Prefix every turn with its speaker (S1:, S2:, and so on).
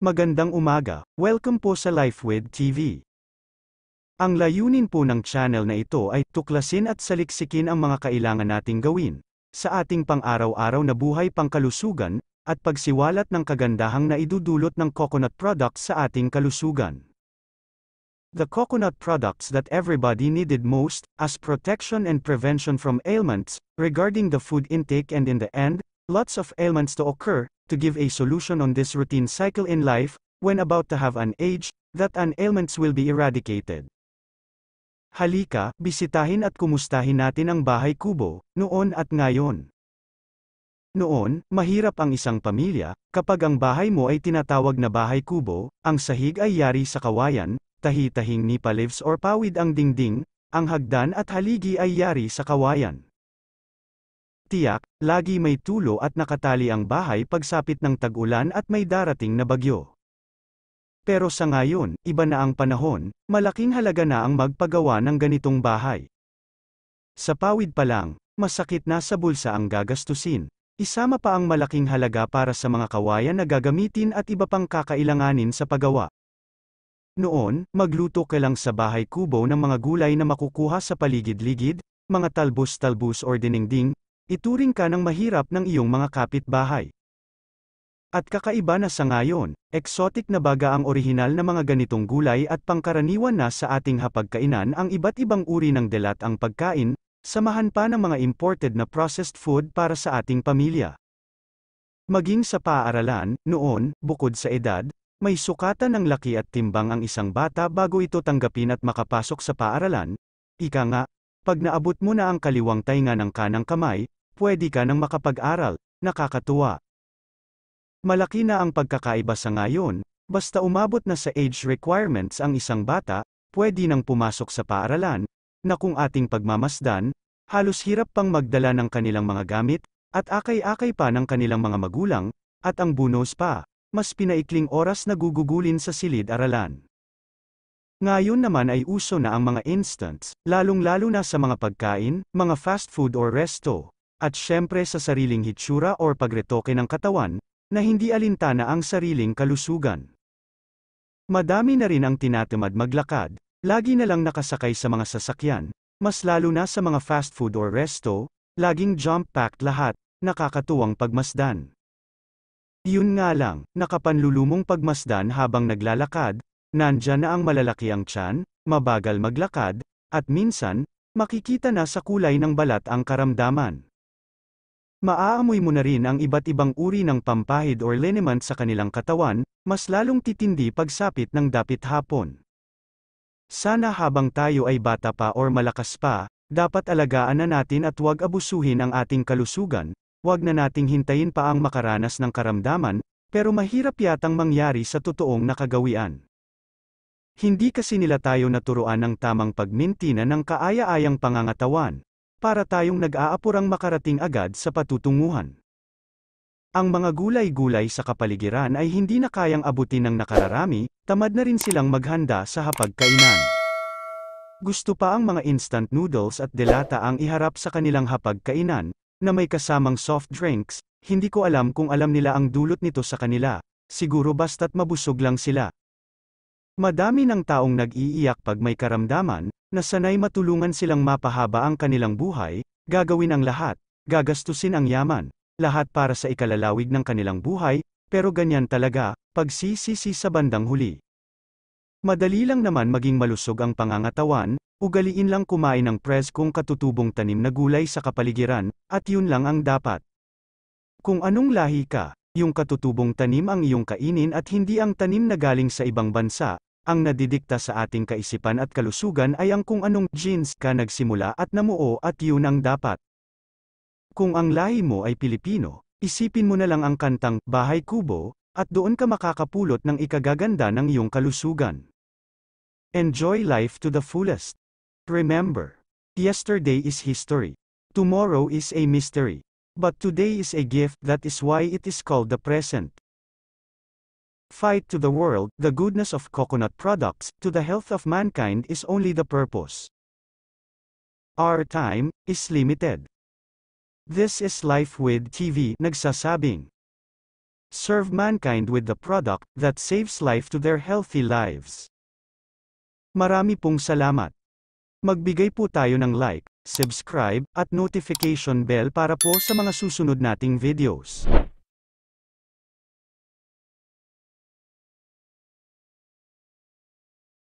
S1: Magandang umaga, welcome po sa LifeWith TV. Ang layunin po ng channel na ito ay tuklasin at saliksikin ang mga kailangan nating gawin sa ating pang-araw-araw na buhay pangkalusugan, at pagsiwalat ng kagandahang naidudulot ng coconut products sa ating kalusugan. The coconut products that everybody needed most, as protection and prevention from ailments, regarding the food intake, and in the end, lots of ailments to occur, to give a solution on this routine cycle in life, when about to have an age, that an ailments will be eradicated. Halika, bisitahin at kumustahin natin ang bahay kubo, noon at ngayon. Noon, mahirap ang isang pamilya, kapag ang bahay mo ay tinatawag na bahay kubo, ang sahig ay yari sa kawayan, tahi-tahing nipa leaves or pawid ang dingding, ang hagdan at haligi ay yari sa kawayan. Tiyak, lagi may tulo at nakatali ang bahay pagsapit ng tag-ulan at may darating na bagyo. Pero sa ngayon, iba na ang panahon, malaking halaga na ang magpagawa ng ganitong bahay. Sa pawid pa lang, masakit na sa bulsa ang gagastusin. Isama pa ang malaking halaga para sa mga kawayan na gagamitin at iba pang kakailanganin sa paggawa. Noon, magluto ka lang sa bahay kubo ng mga gulay na makukuha sa paligid-ligid, mga talbos-talbos or dinding, ituring ka ng mahirap ng iyong mga kapitbahay. At kakaiba na sa ngayon, exotic na baga ang orihinal na mga ganitong gulay at pangkaraniwan na sa ating hapagkainan ang iba't ibang uri ng delat ang pagkain, samahan pa ng mga imported na processed food para sa ating pamilya. Maging sa paaralan, noon, bukod sa edad, may sukatan ng laki at timbang ang isang bata bago ito tanggapin at makapasok sa paaralan. Ika nga, pag naabot mo na ang kaliwang tainga ng kanang kamay, pwede ka nang makapag-aral. Nakakatuwa. Malaki na ang pagkakaiba sa ngayon, basta umabot na sa age requirements ang isang bata, pwede nang pumasok sa paaralan, na kung ating pagmamasdan, halos hirap pang magdala ng kanilang mga gamit, at akay-akay pa ng kanilang mga magulang, at ang bonus pa, mas pinaikling oras na gugugulin sa silid-aralan. Ngayon naman ay uso na ang mga instants, lalong-lalo na sa mga pagkain, mga fast food or resto, at syempre sa sariling hitsura or pagretoke ng katawan, na hindi alintana ang sariling kalusugan. Madami na rin ang tinatamad maglakad, lagi na lang nakasakay sa mga sasakyan, mas lalo na sa mga fast food or resto, laging jump-packed lahat, nakakatuwang pagmasdan. Yun nga lang, nakapanlulumong pagmasdan habang naglalakad, nandyan na ang malalaki ang tiyan, mabagal maglakad, at minsan, makikita na sa kulay ng balat ang karamdaman. Maaamoy mo na rin ang iba't ibang uri ng pampahid or liniment sa kanilang katawan, mas lalong titindi pagsapit ng dapit hapon. Sana habang tayo ay bata pa or malakas pa, dapat alagaan na natin at huwag abusuhin ang ating kalusugan, huwag na nating hintayin pa ang makaranas ng karamdaman, pero mahirap yatang mangyari sa totoong nakagawian. Hindi kasi nila tayo naturuan ng tamang pagmintina ng kaaya-ayang pangangatawan, para tayong nag-aapurang makarating agad sa patutunguhan. Ang mga gulay-gulay sa kapaligiran ay hindi na kayang abutin ng nakararami, tamad na rin silang maghanda sa hapagkainan. Gusto pa ang mga instant noodles at delata ang iharap sa kanilang hapagkainan, na may kasamang soft drinks, hindi ko alam kung alam nila ang dulot nito sa kanila, siguro basta't mabusog lang sila. Madami ng taong nag-iiyak pag may karamdaman, na sanay matulungan silang mapahaba ang kanilang buhay, gagawin ang lahat, gagastusin ang yaman, lahat para sa ikalalawig ng kanilang buhay, pero ganyan talaga, pagsisisi sa bandang huli. Madali lang naman maging malusog ang pangangatawan, ugaliin lang kumain ng preskong katutubong tanim na gulay sa kapaligiran, at yun lang ang dapat. Kung anong lahi ka, yung katutubong tanim ang iyong kainin at hindi ang tanim na galing sa ibang bansa. Ang nadidikta sa ating kaisipan at kalusugan ay ang kung anong genes ka nagsimula at namuo at yun ang dapat. Kung ang lahi mo ay Pilipino, isipin mo na lang ang kantang Bahay Kubo, at doon ka makakapulot ng ikagaganda ng iyong kalusugan. Enjoy life to the fullest. Remember, yesterday is history. Tomorrow is a mystery. But today is a gift, that is why it is called the present. Fight to the world, the goodness of coconut products, to the health of mankind is only the purpose. Our time is limited. This is LifeWith TV nagsasabing. serve mankind with the product that saves life to their healthy lives. Marami pong salamat. Magbigay po tayo ng like, subscribe, at notification bell para po sa mga susunod nating videos.